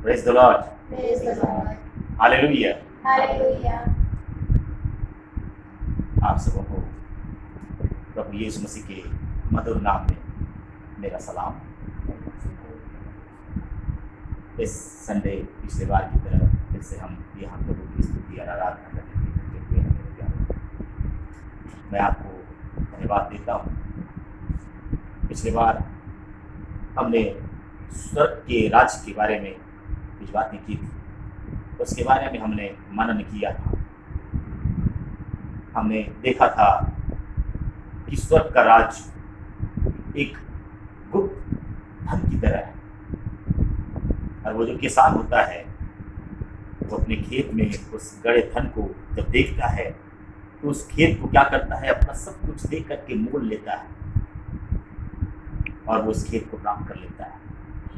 Praise the Lord. Praise the Lord. Hallelujah. Hallelujah. आप सबों को प्रभु यीशु मसीह के मधुर नाम में मेरा सलाम। इस संडे पिछले बार की तरह फिर से हम यहाँ प्रभु की स्तुति और आराधना करने के लिए इकट्ठे हुए हैं मेरे प्यारे। मैं आपको धन्यवाद देता हूँ। पिछले बार हमने स्वर्ग के राज्य के बारे में कुछ बातें की थी, उसके बारे में हमने मनन किया था। हमने देखा था कि स्वर्ग का राज एक गुप्त धन की तरह है, और वो जो किसान होता है वो अपने खेत में उस गड़े धन को जब देखता है तो उस खेत को क्या करता है, अपना सब कुछ दे करके मोल लेता है और वो उस खेत को प्राप्त कर लेता है,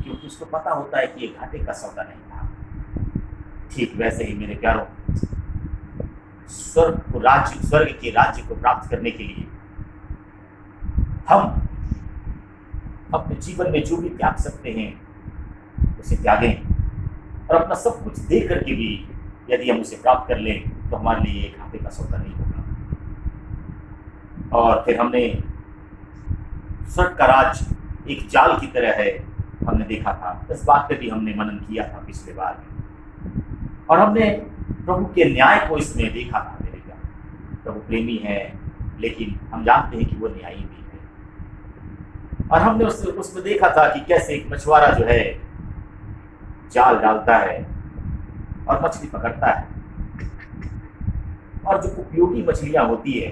क्योंकि उसको पता होता है कि ये घाटे का सौदा नहीं था। ठीक वैसे ही मेरे प्यारों, स्वर्ग के राज्य को प्राप्त करने के लिए हम अपने जीवन में जो भी त्याग सकते हैं उसे त्यागें, और अपना सब कुछ दे करके भी यदि हम उसे प्राप्त कर लें तो हमारे लिए एक घाटे का सौदा नहीं होगा। और फिर हमने स्वर्ग का राज एक जाल की तरह है, हमने देखा था। इस बात पे भी हमने मनन किया था पिछले बार में, और हमने प्रभु के न्याय को इसमें देखा था मेरे प्यारे। प्रभु प्रेमी है, लेकिन हम जानते हैं कि वो न्यायी भी है। और हमने उसमें देखा था कि कैसे एक मछुआरा जो है जाल डालता है और मछली पकड़ता है, और जो उपयोगी मछलियां होती है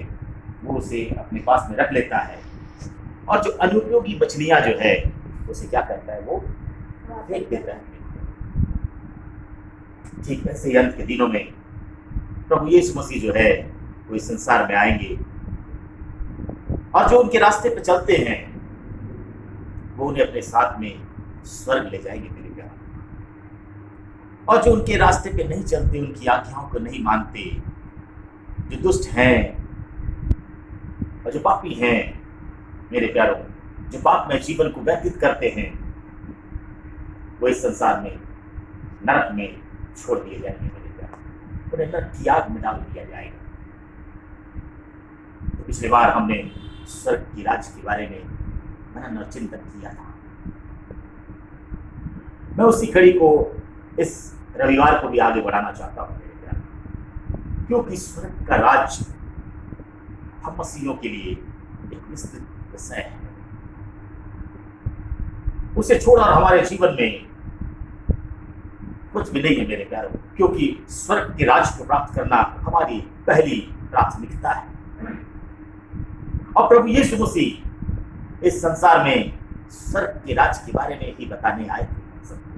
वो उसे अपने पास में रख लेता है, और जो अनुपयोगी मछलियां जो है उसे क्या करता है, वो फेंक देता है। ठीक वैसे ही अंत के दिनों में प्रभु यीशु मसीह जो है वो इस संसार में आएंगे, और जो उनके रास्ते पे चलते हैं वो उन्हें अपने साथ में स्वर्ग ले जाएंगे मेरे प्यारे। और जो उनके रास्ते पे नहीं चलते, उनकी आज्ञाओं को नहीं मानते, जो दुष्ट हैं और जो पापी हैं मेरे प्यारों, जो पाप में जीवन को व्यतीत करते हैं, वो इस संसार में नरक में छोड़ दिए जाएंगे मेरे प्यारे। उन्हें नरक की आग में डाल दिया जाएगा। तो पिछले बार हमने स्वर्ग की राज्य के बारे में मनन और चिंतन किया था। मैं उसी कड़ी को इस रविवार को भी आगे बढ़ाना चाहता हूँ मेरे प्यारे, क्योंकि स्वर्ग का राज्य हम मसीहियों के लिए एक विस्तृत विषय है। उसे छोड़ा हमारे जीवन में कुछ भी नहीं है मेरे प्यारों, क्योंकि स्वर्ग के राज्य को प्राप्त करना हमारी पहली प्राथमिकता है। और प्रभु यीशु मसीह इस संसार में स्वर्ग के राज्य के बारे में ही बताने आए थे सबको।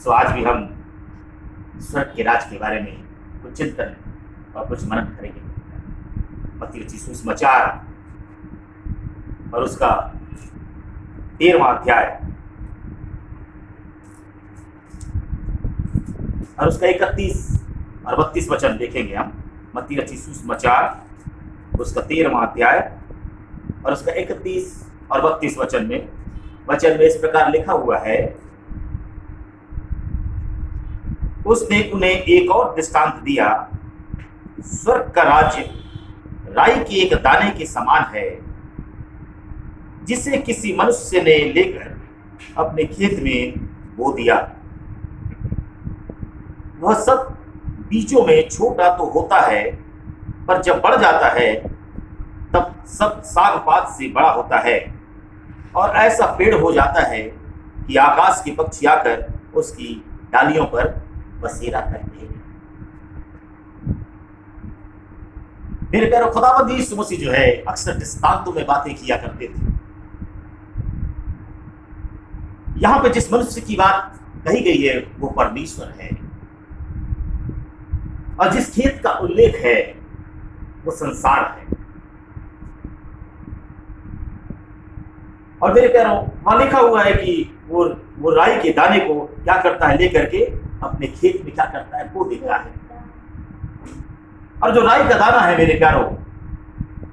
सो आज भी हम स्वर्ग के राज्य के बारे में कुछ चिंतन और कुछ मनन करेंगे। मत्ती रचित सुसमाचार और उसका 13वां अध्याय और उसका 31 और 32 वचन देखेंगे हम। मत्ती रचित सुसमाचार उसका 13वां अध्याय और उसका 31 और 32 वचन में इस प्रकार लिखा हुआ है, उसने उन्हें एक और दृष्टांत दिया, स्वर्ग का राज्य राई के एक दाने के समान है, जिसे किसी मनुष्य ने लेकर अपने खेत में बो दिया। वह सब बीजों में छोटा तो होता है, पर जब बढ़ जाता है तब सब साग पात से बड़ा होता है, और ऐसा पेड़ हो जाता है कि आकाश के पक्षी आकर उसकी डालियों पर बसेरा करते हैं। मेरे प्यारे, खुदावंद यीशु मसीह जो है अक्सर दृष्टांतों में बातें किया करते थे। यहां पे जिस मनुष्य की बात कही गई है वो परमेश्वर है, और जिस खेत का उल्लेख है वो संसार है। और मेरे प्यारों, वहां लिखा हुआ है कि वो राई के दाने को क्या करता है, लेकर के अपने खेत में क्या करता है, बो देता है। और जो राई का दाना है मेरे प्यारों,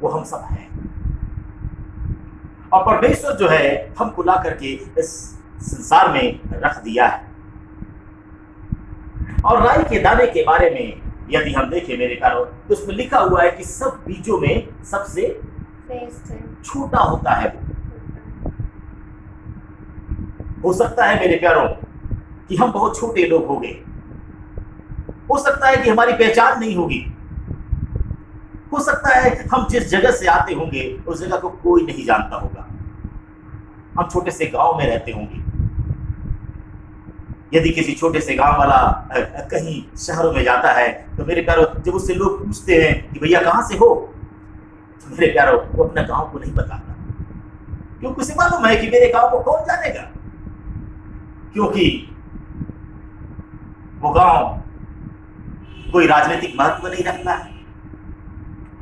वो हम सब हैं। और परमेश्वर जो है हमको ला करके इस संसार में रख दिया है। और राई के दाने के बारे में यदि हम देखें मेरे प्यारों, तो उसमें लिखा हुआ है कि सब बीजों में सबसे श्रेष्ठ है। छोटा होता है। हो सकता है मेरे प्यारों कि हम बहुत छोटे लोग होंगे, हो सकता है कि हमारी पहचान नहीं होगी, हो सकता है हम जिस जगह से आते होंगे उस जगह को कोई नहीं जानता होगा, हम छोटे से गांव में रहते होंगे। यदि किसी छोटे से गांव वाला कहीं शहरों में जाता है तो मेरे प्यारों जब उससे लोग पूछते हैं कि भैया कहां से हो, तो मेरे प्यारों वो अपना गांव को नहीं बताता, क्योंकि उसे मालूम है कि मेरे गांव को कौन जानेगा, क्योंकि वो गांव कोई राजनीतिक महत्व नहीं रखता है।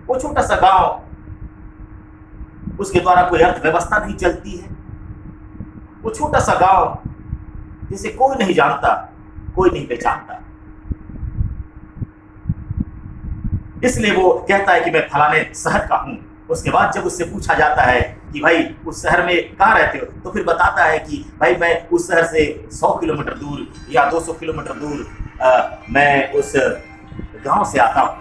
वो छोटा सा गांव, उसके द्वारा कोई अर्थव्यवस्था नहीं चलती है। वो छोटा सा गांव जिसे कोई नहीं जानता, कोई नहीं पहचानता। इसलिए वो कहता है कि मैं फलाने शहर का हूं। उसके बाद जब उससे पूछा जाता है कि भाई उस शहर में कहाँ रहते हो, तो फिर बताता है कि भाई मैं उस शहर से 100 किलोमीटर दूर या 200 किलोमीटर दूर मैं उस गांव से आता हूं।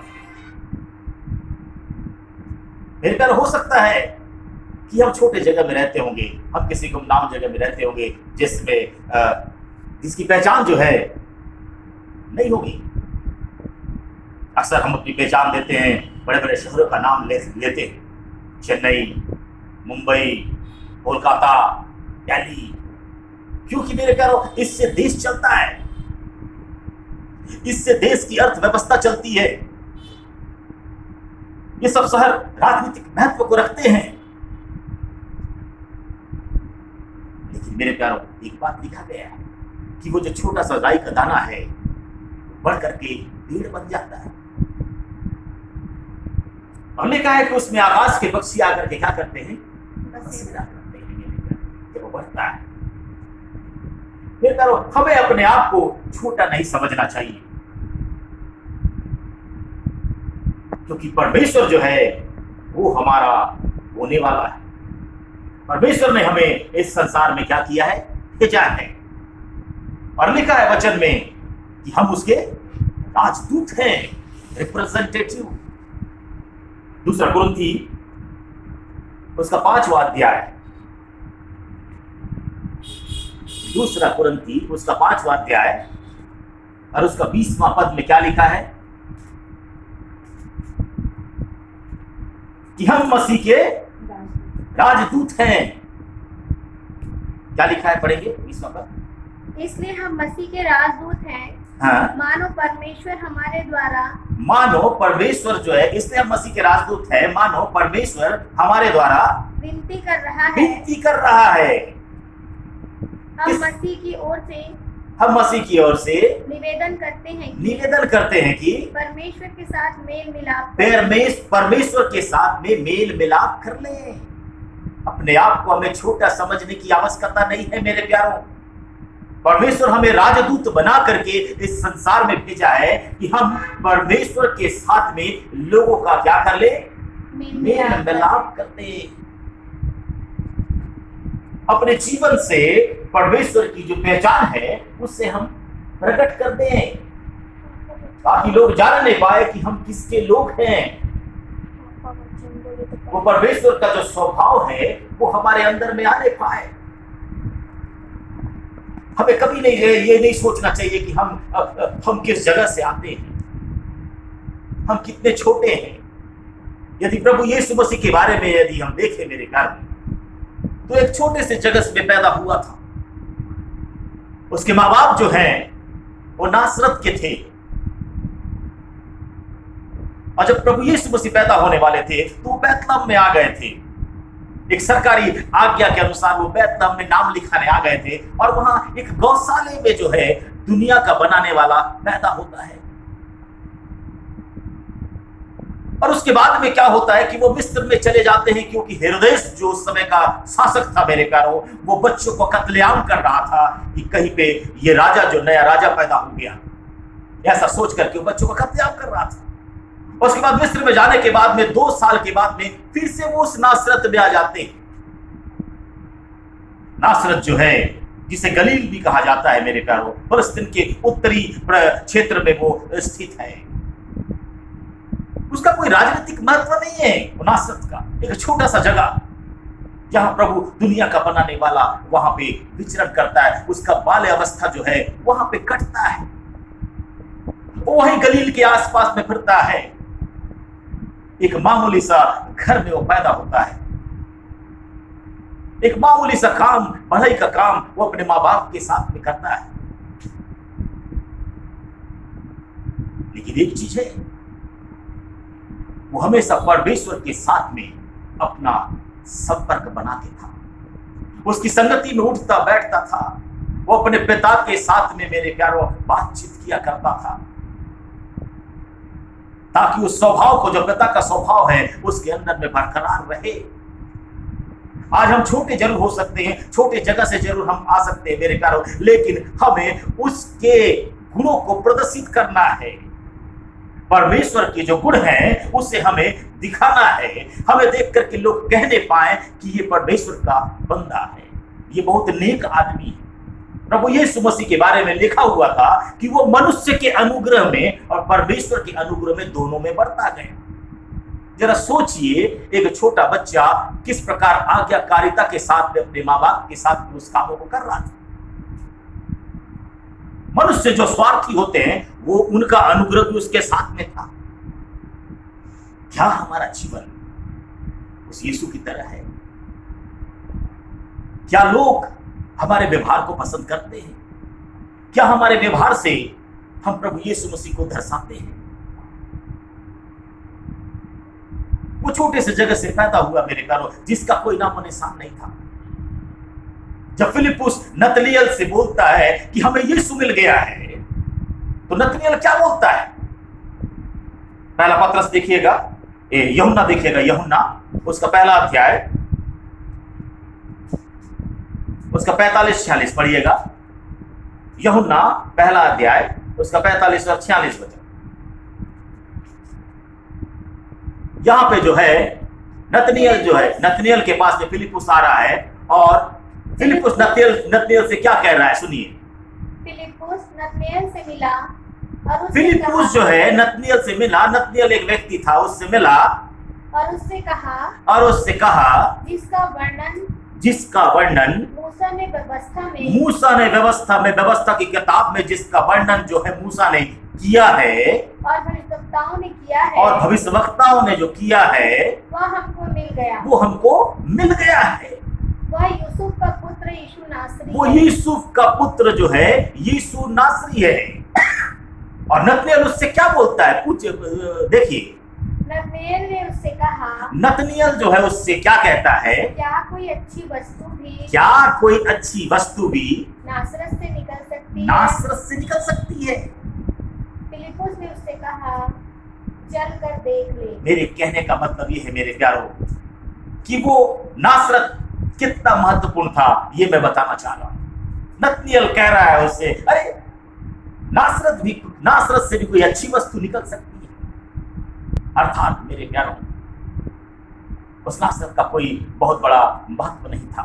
मेरे प्यार हो सकता है कि हम छोटे जगह में रहते होंगे, हम किसी गुमनाम जगह में रहते होंगे जिसकी पहचान जो है नहीं होगी। अक्सर हम अपनी पहचान देते हैं, बड़े बड़े शहरों का नाम लेते हैं, चेन्नई, मुंबई, कोलकाता, दिल्ली, क्योंकि मेरे प्यारों इससे देश चलता है, इससे देश की अर्थव्यवस्था चलती है। ये सब शहर राजनीतिक महत्व को रखते हैं। लेकिन मेरे प्यारों एक बात लिखा गया है कि वो जो छोटा सा राई का दाना है बढ़ करके पेड़ बन जाता है। हमने कहा है कि उसमें आकाश के पक्षी आकर के क्या करते हैं, बसेरा करते हैं। मेरे प्यारों जब वो बढ़ता है, मेरे प्यारों हमें अपने आप को छोटा नहीं समझना चाहिए, क्योंकि परमेश्वर जो है वो हमारा होने वाला है। परमेश्वर ने हमें इस संसार में क्या किया है, भेजा है। और लिखा है वचन में कि हम उसके राजदूत हैं, रिप्रेजेंटेटिव। दूसरा कुरिन्थी उसका 5वां अध्याय, दूसरा कुरिन्थी उसका 5वां अध्याय और उसका 20वां पद में क्या लिखा है कि हम मसीह के राजदूत हैं। क्या लिखा है, पढ़ेंगे 20वां पद। इसलिए हम मसीह के राजदूत हैं। हाँ, मानो परमेश्वर हमारे द्वारा, मानो परमेश्वर जो है, इसलिए हम मसीह के राजदूत हैं, मानो परमेश्वर हमारे द्वारा विनती कर रहा है। विनती कर रहा है। हम मसीह की ओर से हम मसीह की ओर से निवेदन करते हैं कि परमेश्वर के साथ मेल मिलाप परमेश्वर के साथ में मेल मिलाप कर लें। अपने आप को हमें छोटा समझने की आवश्यकता नहीं है मेरे प्यारों। परमेश्वर हमें राजदूत बना करके इस संसार में भेजा है कि हम परमेश्वर के साथ में लोगों का क्या कर ले, मेल मिलाप कर ले। अपने जीवन से परमेश्वर की जो पहचान है उससे हम प्रकट कर दें, ताकि लोग जान नहीं पाए कि हम किसके लोग हैं। वो परमेश्वर का जो स्वभाव है वो हमारे अंदर में आने पाए। हमें कभी नहीं ये नहीं सोचना चाहिए कि हम किस जगह से आते हैं, हम कितने छोटे हैं। यदि प्रभु यीशु मसीह के बारे में यदि हम देखें मेरे प्यार में, तो एक छोटे से जगत में पैदा हुआ था। उसके माँ बाप जो हैं वो नासरत के थे, और जब प्रभु यीशु मसीह पैदा होने वाले थे तो वो बैतलहम में आ गए थे। एक सरकारी आज्ञा के अनुसार वो बैतलहम में नाम लिखाने आ गए थे, और वहां एक गौशाले में जो है दुनिया का बनाने वाला पैदा होता है। और उसके बाद में क्या होता है कि वो मिस्र में चले जाते हैं, क्योंकि हेरोदेस जो उस समय का शासक था मेरे प्यारों, वो बच्चों को कत्लेआम कर रहा था कि कहीं पे ये राजा जो नया राजा पैदा हो गया, ऐसा सोच करके वो बच्चों को कत्लेआम कर रहा था। उसके बाद मिस्र में जाने के बाद में 2 साल के बाद में फिर से वो उस नासरत में आ जाते हैं। नासरत जो है जिसे गलील भी कहा जाता है मेरे प्यारों, फलस्तीन के उत्तरी क्षेत्र में वो स्थित है। उसका कोई राजनीतिक महत्व नहीं है। नासरत का एक छोटा सा जगह जहां प्रभु दुनिया का बनाने वाला वहां पे विचरण करता है, उसका बाल्य अवस्था जो है वहां पे कटता है, वो वही गलील के आसपास में फिरता है। एक मामूली सा घर में वो पैदा होता है, एक मामूली सा काम, पढ़ाई का काम वो अपने माँ बाप के साथ में करता है। लेकिन एक चीज है, वो हमेशा परमेश्वर के साथ में अपना संपर्क बनाते था, उसकी संगति में उठता बैठता था, वो अपने पिता के साथ में मेरे प्यारों बातचीत किया करता था, ताकि उस स्वभाव को, जो पिता का स्वभाव है, उसके अंदर में बरकरार रहे। आज हम छोटे जरूर हो सकते हैं, छोटे जगह से जरूर हम आ सकते हैं मेरे प्यारों, लेकिन हमें उसके गुणों को प्रदर्शित करना है। परमेश्वर के जो गुण हैं उसे हमें दिखाना है, हमें देख करके लोग कहने पाए कि ये परमेश्वर का बंदा है, ये बहुत नेक आदमी है। प्रभु यीशु मसीह के बारे में लिखा हुआ था कि वो मनुष्य के अनुग्रह में और परमेश्वर के अनुग्रह में दोनों में बढ़ता गया। जरा सोचिए, एक छोटा बच्चा किस प्रकार आज्ञाकारिता के साथ में अपने माँ बाप के साथ उस कामों को कर रहा था। मनुष्य जो स्वार्थी होते हैं, वो उनका अनुग्रह भी उसके साथ में था। क्या हमारा जीवन उस यीशु की तरह है? क्या लोग हमारे व्यवहार को पसंद करते हैं? क्या हमारे व्यवहार से हम प्रभु यीशु मसीह को दर्शाते हैं? वो छोटे से जगह से पैदा हुआ मेरे प्यारों, जिसका कोई नामो निशान नहीं था। जब फिलिप्पुस नतनिएल से बोलता है कि हमें यीशु मिल गया है, तो नतनिएल क्या बोलता है? पहला पत्रस देखिएगा, यूहन्ना देखिएगा, यूहन्ना उसका पहला अध्याय, उसका 45-46 पढ़िएगा। यूहन्ना पहला अध्याय, उसका 45 और 46 वचन। यहां पे जो है नतनिएल जो है, नतनिएल के पास में फिलिप्पुस आ रहा है, और फिलिप्पुस नतनिएल से क्या कह रहा है, सुनिए। फिलिप्पुस नतनिएल से मिला और उससे फिलिप्पुस जो है नतनिएल से मिला, नतनिएल एक व्यक्ति था, उससे मिला और उससे कहा जिसका वर्णन मूसा ने व्यवस्था की किताब में जिसका वर्णन जो है मूसा ने किया है और भविष्यवक्ताओं ने जो किया है, वह हमको मिल गया है। वह यूसुफ का पुत्र यीशु नासरी वो यूसुफ का पुत्र जो है यीशु नासरी है। और नतनिएल उससे क्या बोलता है, देखिए। नतनिएल ने उससे कहा, नतनिएल जो है उससे क्या कहता है, क्या कोई अच्छी वस्तु भी नासरत से निकल सकती है? फिलिप्पुस ने उससे कहा, चल कर देख ले। मेरे कहने का मतलब ये है मेरे प्यारों, कि वो नासरत कितना महत्वपूर्ण था, ये मैं बताना चाह रहा हूं। नतनिएल कह रहा है उससे, अरे नासरत से भी कोई अच्छी वस्तु निकल सकती है। अर्थात मेरे प्यारों, उस नासरत का कोई बहुत बड़ा महत्व नहीं था।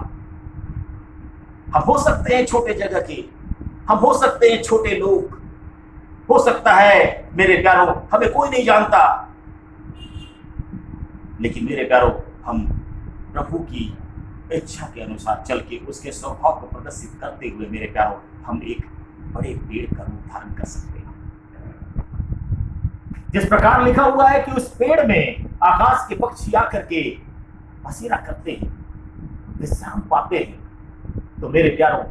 हम हो सकते हैं छोटे जगह के, हम हो सकते हैं छोटे लोग, हो सकता है मेरे प्यारों हमें कोई नहीं जानता, लेकिन मेरे प्यारों हम प्रभु की इच्छा के अनुसार चल के उसके स्वभाव को प्रदर्शित करते हुए मेरे प्यारों हम एक बड़े पेड़ का रूप धारण कर सकते हैं। जिस प्रकार लिखा हुआ है कि उस पेड़ में आकाश के पक्षी आकर के बसेरा करते हैं, विश्राम पाते हैं। तो मेरे प्यारों,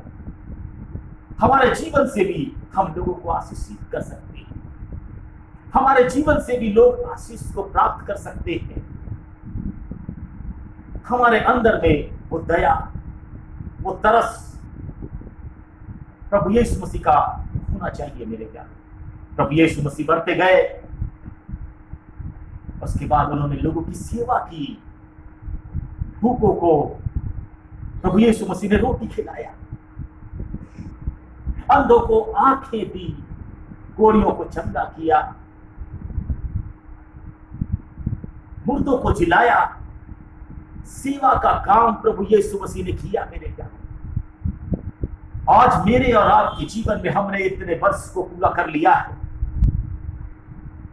हमारे जीवन से भी हम लोगों को आशीषित कर सकते हैं, हमारे जीवन से भी लोग आशीष को प्राप्त कर सकते हैं। हमारे अंदर में वो दया, वो तरस प्रभु यीशु मसीह का होना चाहिए मेरे प्यार। प्रभु यीशु मसीह बढ़ते गए, उसके बाद उन्होंने लोगों की सेवा की, भूखों को प्रभु यीशु मसीह ने रोटी खिलाया, अंधों को आंखें दी, कोढ़ियों को चंगा किया, मुर्दों को जिलाया। सेवा का काम प्रभु यीशु मसीह ने किया मेरे प्यारे। आज मेरे और आपके जीवन में हमने इतने वर्ष को पूरा कर लिया है।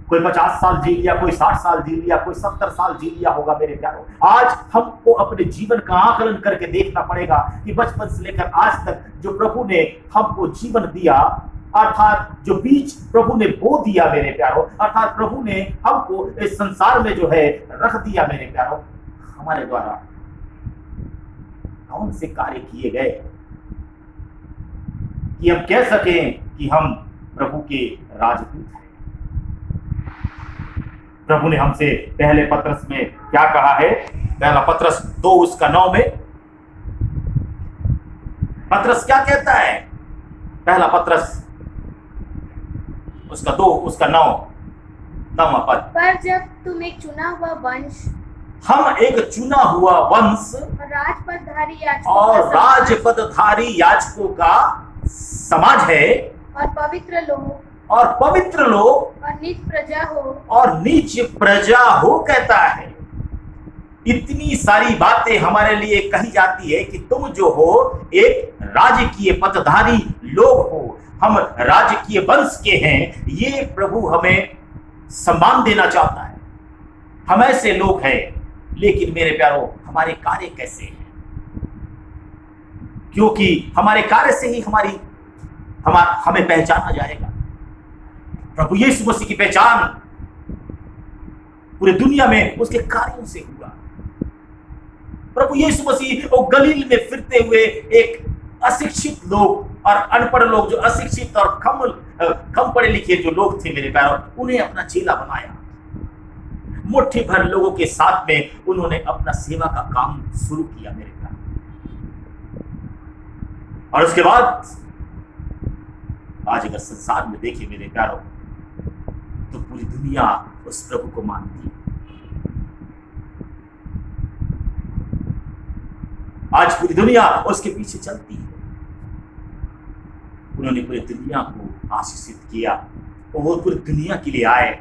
कोई 50 साल जी लिया, कोई 60 साल जी लिया, कोई 70 साल जी लिया होगा मेरे प्यारों। आज हमको अपने जीवन का आकलन करके देखना पड़ेगा कि बचपन से लेकर आज तक जो प्रभु ने हमको जीवन दिया, अर्थात जो बीज प्रभु ने बो दिया मेरे प्यारों, अर्थात प्रभु ने हमको इस संसार में जो है रख दिया मेरे प्यारों, हमारे द्वारा कौन से कार्य किए गए कि हम कह सकें कि हम प्रभु के राजदूत हैं। प्रभु ने हमसे पहले पत्रस में क्या कहा है? पहला पत्रस 2 उसका 9 में पत्रस क्या कहता है? पहला पत्रस उसका 2 उसका 9वां पद। पर जब तुम एक चुना हुआ वंश, हम एक चुना हुआ वंश और राजपदधारी याजकों का समाज है, और पवित्र लोग और नीच प्रजा हो कहता है। इतनी सारी बातें हमारे लिए कही जाती है कि तुम जो हो एक राजकीय पदधारी लोग हो, हम राजकीय वंश के हैं। ये प्रभु हमें सम्मान देना चाहता है। हम ऐसे लोग हैं, लेकिन मेरे प्यारों हमारे कार्य कैसे हैं? क्योंकि हमारे कार्य से ही हमें पहचाना जाएगा। प्रभु यीशु मसीह की पहचान पूरी दुनिया में उसके कार्यों से हुआ। प्रभु यीशु मसीह वो गलील में फिरते हुए एक अशिक्षित लोग और अनपढ़ लोग, जो अशिक्षित और कम पढ़े लिखे जो लोग थे मेरे प्यारों, उन्हें अपना चेला बनाया। मुट्ठी भर लोगों के साथ में उन्होंने अपना सेवा का काम शुरू किया मेरे प्यारों। और उसके बाद आज अगर संसार में देखें मेरे प्यारों, तो पूरी दुनिया उस प्रभु को मानती है। आज पूरी दुनिया उसके पीछे चलती है। उन्होंने पूरी दुनिया को आशीषित किया और वो पूरी दुनिया के लिए आए।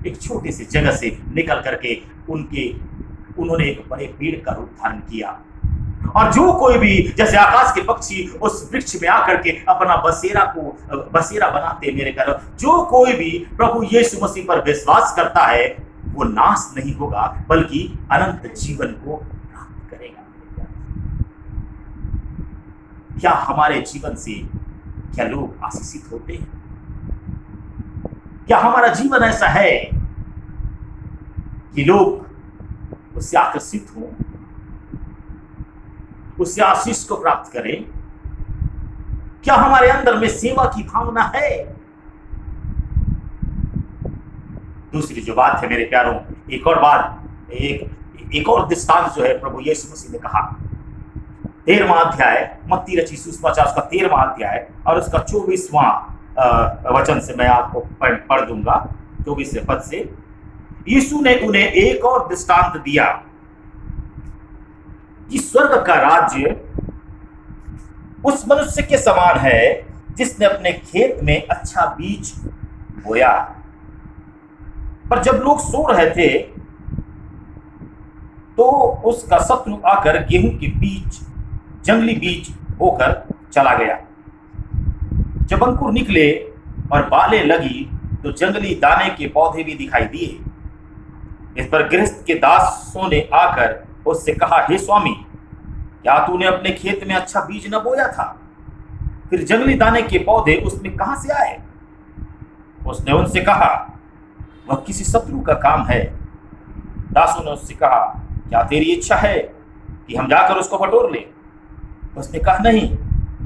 एक छोटे से जगह से निकल करके उन्होंने एक बड़े पेड़ का रूप धारण किया। और जो कोई भी, जैसे आकाश के पक्षी उस वृक्ष में आकर के अपना बसेरा बनाते मेरे प्यारों, जो कोई भी प्रभु यीशु मसीह पर विश्वास करता है वो नाश नहीं होगा, बल्कि अनंत जीवन को प्राप्त करेगा। क्या हमारे जीवन से क्या लोग आशीषित होते हैं? क्या हमारा जीवन ऐसा है कि लोग उससे आकर्षित हों, उससे आशीष को प्राप्त करें? क्या हमारे अंदर में सेवा की भावना है? दूसरी जो बात है मेरे प्यारों, एक और बात, एक और दृष्टांत जो है प्रभु यीशु मसीह ने कहा। 13वां अध्याय, मत्ती रचित सुसमाचार उसका 13वां अध्याय और उसका 24वां वचन से मैं आपको पढ़ दूंगा, 24वें पद से। यीशु ने उन्हें एक और दृष्टांत दिया कि स्वर्ग का राज्य उस मनुष्य के समान है जिसने अपने खेत में अच्छा बीज बोया। पर जब लोग सो रहे थे तो उसका शत्रु आकर गेहूं के बीज, जंगली बीज बोकर चला गया। जब अंकुर निकले और बालें लगी तो जंगली दाने के पौधे भी दिखाई दिए। इस पर गृहस्थ के दासों ने आकर उससे कहा, हे स्वामी, क्या तूने अपने खेत में अच्छा बीज न बोया था? फिर जंगली दाने के पौधे उसमें कहां से आए? उसने उनसे कहा, वह किसी शत्रु का काम है। दासों ने उससे कहा, क्या तेरी इच्छा है कि हम जाकर उसको बटोर लें? उसने कहा, नहीं,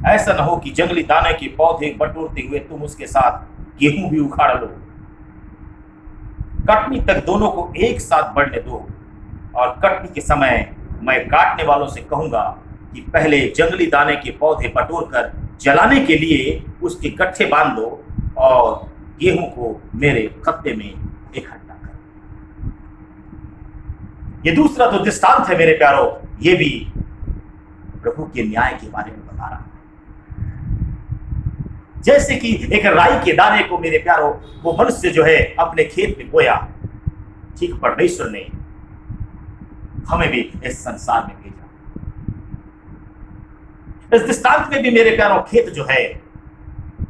ऐसा न हो कि जंगली दाने के पौधे बटोरते हुए तुम उसके साथ गेहूं भी उखाड़ लो। कटनी तक दोनों को एक साथ बढ़ने दो, और कटनी के समय मैं काटने वालों से कहूंगा कि पहले जंगली दाने के पौधे बटोरकर जलाने के लिए उसके गट्ठे बांध लो और गेहूं को मेरे खत्ते में इकट्ठा करो। ये दूसरा जो दृष्टांत है मेरे प्यारों, ये भी प्रभु के न्याय के बारे में बता रहा है। जैसे कि एक राई के दाने को मेरे प्यारों वो मनुष्य जो है अपने खेत में बोया, ठीक परमेश्वर ने हमें भी इस संसार में भेजा। इस दृष्टांत में भी मेरे प्यारों खेत जो है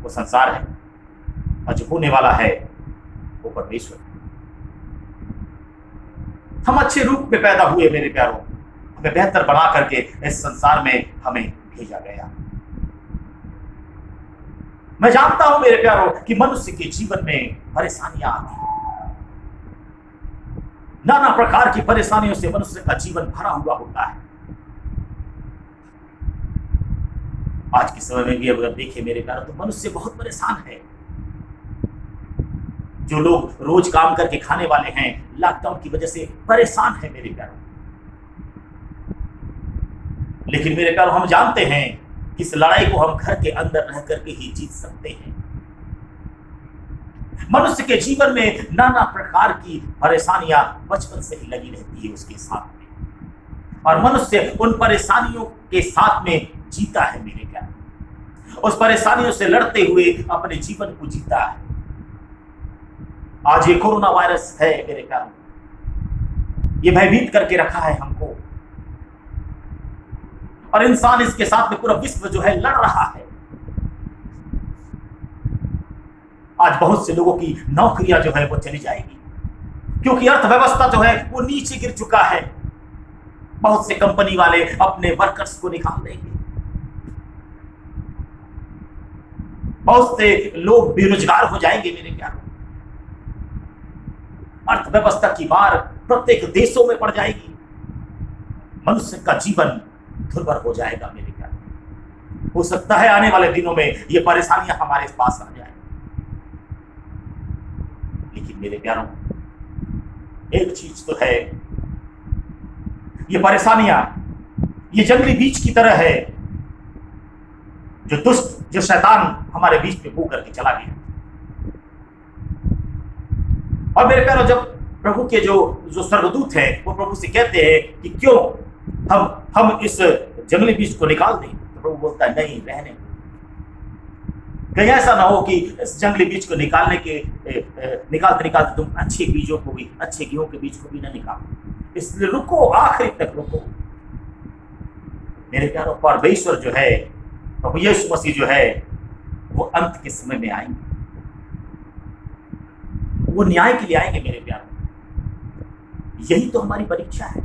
वो संसार है और जो होने वाला है वो परमेश्वर। हम अच्छे रूप में पैदा हुए मेरे प्यारों, हमें बेहतर बना करके इस संसार में हमें भेजा गया। मैं जानता हूं मेरे प्यारों कि मनुष्य के जीवन में परेशानियां आती हैं, नाना प्रकार की परेशानियों से मनुष्य का जीवन भरा हुआ होता है। आज के समय में भी अगर देखें मेरे प्यारों तो मनुष्य बहुत परेशान है। जो लोग रोज काम करके खाने वाले हैं लॉकडाउन की वजह से परेशान है मेरे प्यारों। लेकिन मेरे प्यारों हम जानते हैं कि इस लड़ाई को हम घर के अंदर रह करके ही जीत सकते हैं। मनुष्य के जीवन में नाना प्रकार की परेशानियां बचपन से ही लगी रहती है उसके साथ में, और मनुष्य उन परेशानियों के साथ में जीता है मेरे प्यारों। उस परेशानियों से लड़ते हुए अपने जीवन को जीता है। आज ये कोरोना वायरस है मेरे प्यारों, ये भयभीत करके रखा है हमको, और इंसान इसके साथ में पूरा विश्व जो है लड़ रहा है। आज बहुत से लोगों की नौकरियां जो है वो चली जाएगी, क्योंकि अर्थव्यवस्था जो है वो नीचे गिर चुका है। बहुत से कंपनी वाले अपने वर्कर्स को निकाल देंगे, बहुत से लोग बेरोजगार हो जाएंगे मेरे प्यारों। अर्थव्यवस्था की मार प्रत्येक देशों में पड़ जाएगी, मनुष्य का जीवन दुर्भर हो जाएगा मेरे प्यारे। हो सकता है आने वाले दिनों में ये परेशानियां हमारे पास आ जाए। लेकिन मेरे प्यारों एक चीज तो है, ये परेशानियां ये जंगली बीज की तरह है, जो दुष्ट जो शैतान हमारे बीच में बो करके चला गया। और मेरे प्यारों जब प्रभु के जो स्वर्गदूत हैं वो प्रभु से कहते हैं कि क्यों हम इस जंगली बीज को निकाल दें, तो प्रभु बोलता है नहीं, रहने दो। कहीं ऐसा ना हो कि इस जंगली बीज को निकालते निकालते तुम अच्छे बीजों को भी, अच्छे गेहूं के बीज को भी ना निकालो। इसलिए रुको, आखिरी तक रुको। मेरे प्यारों परमेश्वर जो है, प्रभु यीशु मसीह जो है, वो अंत के समय में आएंगे, वो न्याय के लिए आएंगे मेरे प्यारों। यही तो हमारी परीक्षा है,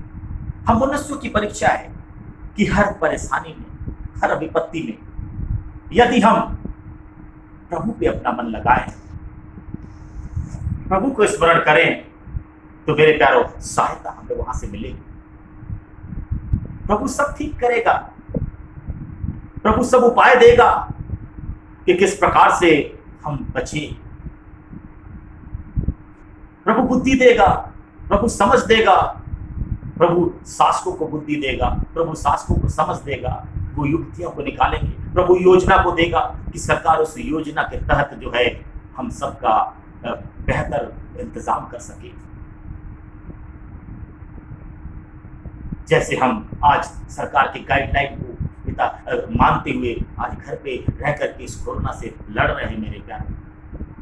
हम मनुष्यों की परीक्षा है कि हर परेशानी में, हर विपत्ति में यदि हम प्रभु पे अपना मन लगाएं, प्रभु को स्मरण करें, तो मेरे प्यारों सहायता हमें वहां से मिलेगी। प्रभु सब ठीक करेगा, प्रभु सब उपाय देगा कि किस प्रकार से हम बचे। प्रभु बुद्धि देगा, प्रभु समझ देगा, प्रभु शासकों को बुद्धि देगा, प्रभु शासकों को समझ देगा, वो युक्तियों को निकालेंगे। प्रभु योजना को देगा कि सरकार उस योजना के तहत जो है हम सबका बेहतर इंतजाम कर सके। जैसे हम आज सरकार के गाइडलाइन को मानते हुए आज घर पे रह करके इस कोरोना से लड़ रहे हैं मेरे प्यारे,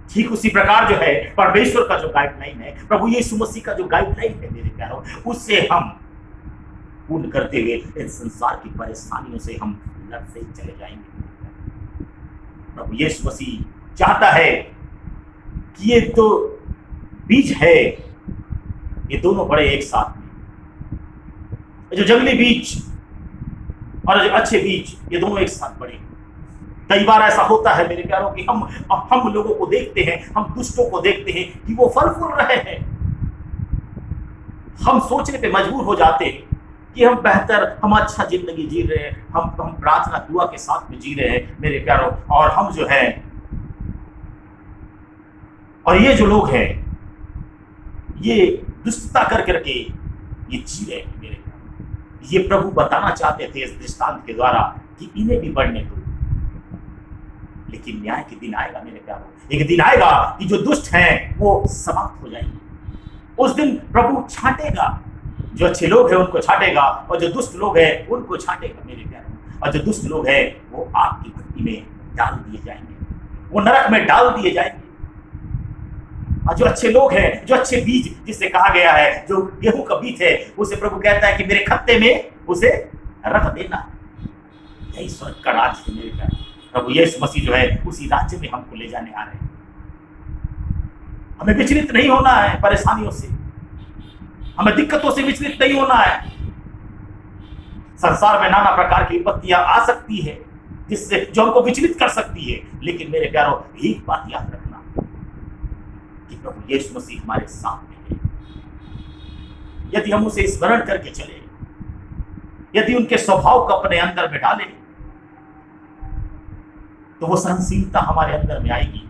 ठीक उसी प्रकार जो है परमेश्वर का जो गाइडलाइन है, प्रभु यीशु मसीह का जो गाइडलाइन है मेरे प्यारों, उससे हम पूर्ण करते हुए इस संसार की परेशानियों से हम लड़ते चले जाएंगे। प्रभु यीशु मसीह चाहता है कि ये तो बीज है, ये दोनों बड़े एक साथ में, जो जंगली बीज और जो अच्छे बीज, ये दोनों एक साथ बढ़े। कई बार ऐसा होता है मेरे प्यारों कि हम लोगों को देखते हैं, हम दुष्टों को देखते हैं कि वो फल फूल रहे हैं, हम सोचने पे मजबूर हो जाते हैं कि हम बेहतर, हम अच्छा जिंदगी जी रहे हैं, हम प्रार्थना दुआ के साथ में जी रहे हैं मेरे प्यारों, और हम जो है, और ये जो लोग हैं ये दुष्टता कर करके ये जी रहे हैं मेरे प्यारों। ये प्रभु बताना चाहते थे इस दृष्टांत के द्वारा कि इन्हें भी बढ़ने दो, लेकिन न्याय के दिन आएगा मेरे प्यारों। एक दिन आएगा कि जो दुष्ट हैं वो समाप्त हो जाएंगे। उस दिन प्रभु छांटेगा, जो अच्छे लोग हैं उनको छांटेगा, और जो दुष्ट लोग हैं उनको छांटेगा मेरे प्यारों। और जो दुष्ट लोग हैं वो आग की भट्टी में डाल दिए जाएंगे, वो नरक में डाल दिए जाएंगे। और जो अच्छे लोग हैं, जो अच्छे बीज जिससे कहा गया है, जो गेहूं का बीज है, उसे प्रभु कहता है कि मेरे खत्ते में उसे रख देना। यही स्वर्ग का राज्य है मेरे प्यारे। प्रभु यीशु मसीह जो है उसी राज्य में हमको ले जाने आ रहे हैं। हमें विचलित नहीं होना है परेशानियों से, हमें दिक्कतों से विचलित नहीं होना है। संसार में नाना प्रकार की विपत्तियां आ सकती है जिससे जो हमको विचलित कर सकती है, लेकिन मेरे प्यारों एक बात याद रखना कि प्रभु यीशु मसीह हमारे सामने है। यदि हम उसे स्मरण करके चले, यदि उनके स्वभाव को अपने अंदर में डालें, तो वो सहनशीलता हमारे अंदर में आएगी,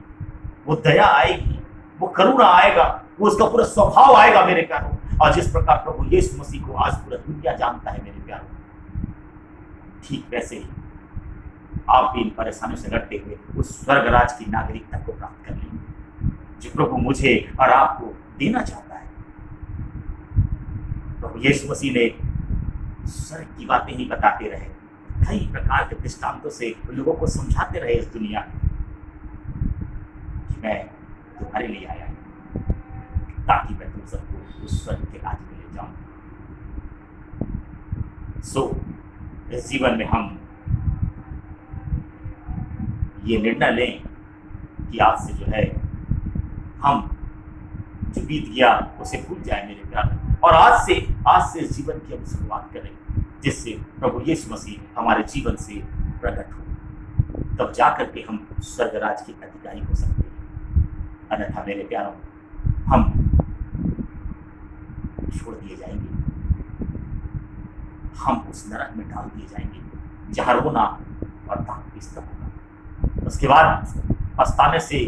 वो दया आएगी, वो करुणा आएगा, वो उसका पूरा स्वभाव आएगा मेरे प्यारों। और जिस प्रकार प्रभु यीशु मसीह को आज पूरा दुनिया जानता है मेरे प्यारों, ठीक वैसे ही आप भी इन परेशानियों से लड़ते हुए उस स्वर्ग राज की नागरिकता को प्राप्त कर लेंगे जो प्रभु मुझे और आपको देना चाहता है। प्रभु यीशु मसीह ने स्वर्ग की बातें ही बताते रहे, कई प्रकार के दृष्टांतों से लोगों को समझाते रहे इस दुनिया में कि मैं तुम्हारे लिए आया हूं ताकि मैं तुम सबको उस स्वर्ग के राज में ले जाऊं। इस जीवन में हम ये निर्णय लें कि आज से जो है हम जो बीत गया उसे भूल जाए मेरे प्यार, और आज से इस जीवन की हम शुरुआत करें जिससे प्रभु यीशु मसीह हमारे जीवन से प्रकट हो। तब जाकर के हम स्वर्ग राज के अधिकारी हो सकते हैं। अन्यथा मेरे प्यारों हम छोड़ दिए जाएंगे, हम उस नरक में डाल दिए जाएंगे जहां रोना और दांत पीसना होगा। उसके बाद पछताने से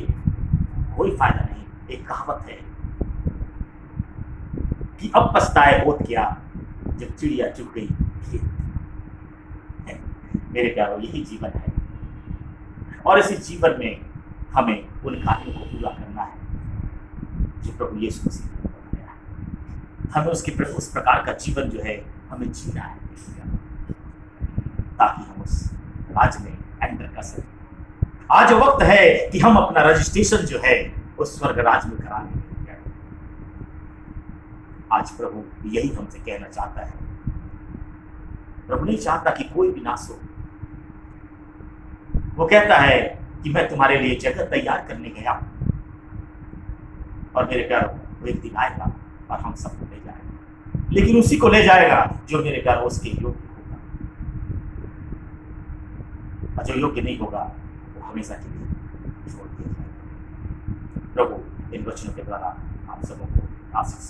कोई फायदा नहीं। एक कहावत है कि अब पछताए होत क्या जब चिड़िया चुग गई खेत। मेरे प्यारों यही जीवन है, और इसी जीवन में हमें उन कार्यों को पूरा करना है जो प्रभु यीशु मसीह ने बताया है। हमें उस प्रकार का जीवन जो है हमें जीना है ताकि हम उस राज में एंटर कर सकें। आज वक्त है कि हम अपना रजिस्ट्रेशन जो है उस स्वर्ग राज में करा लें। आज प्रभु यही हमसे कहना चाहता है। प्रभु नहीं चाहता कि कोई भी नाश हो। वो कहता है कि मैं तुम्हारे लिए जगह तैयार करने गया हूं, और मेरे प्यारों वो एक दिन आएगा और हम सबको ले जाएगा, लेकिन उसी को ले जाएगा जो मेरे प्यारों उसके योग्य होगा, और जो योग्य नहीं होगा वो हमेशा के लिए छोड़ दिया जाएगा। प्रभु इन वचनों के द्वारा आप सबों को आशीष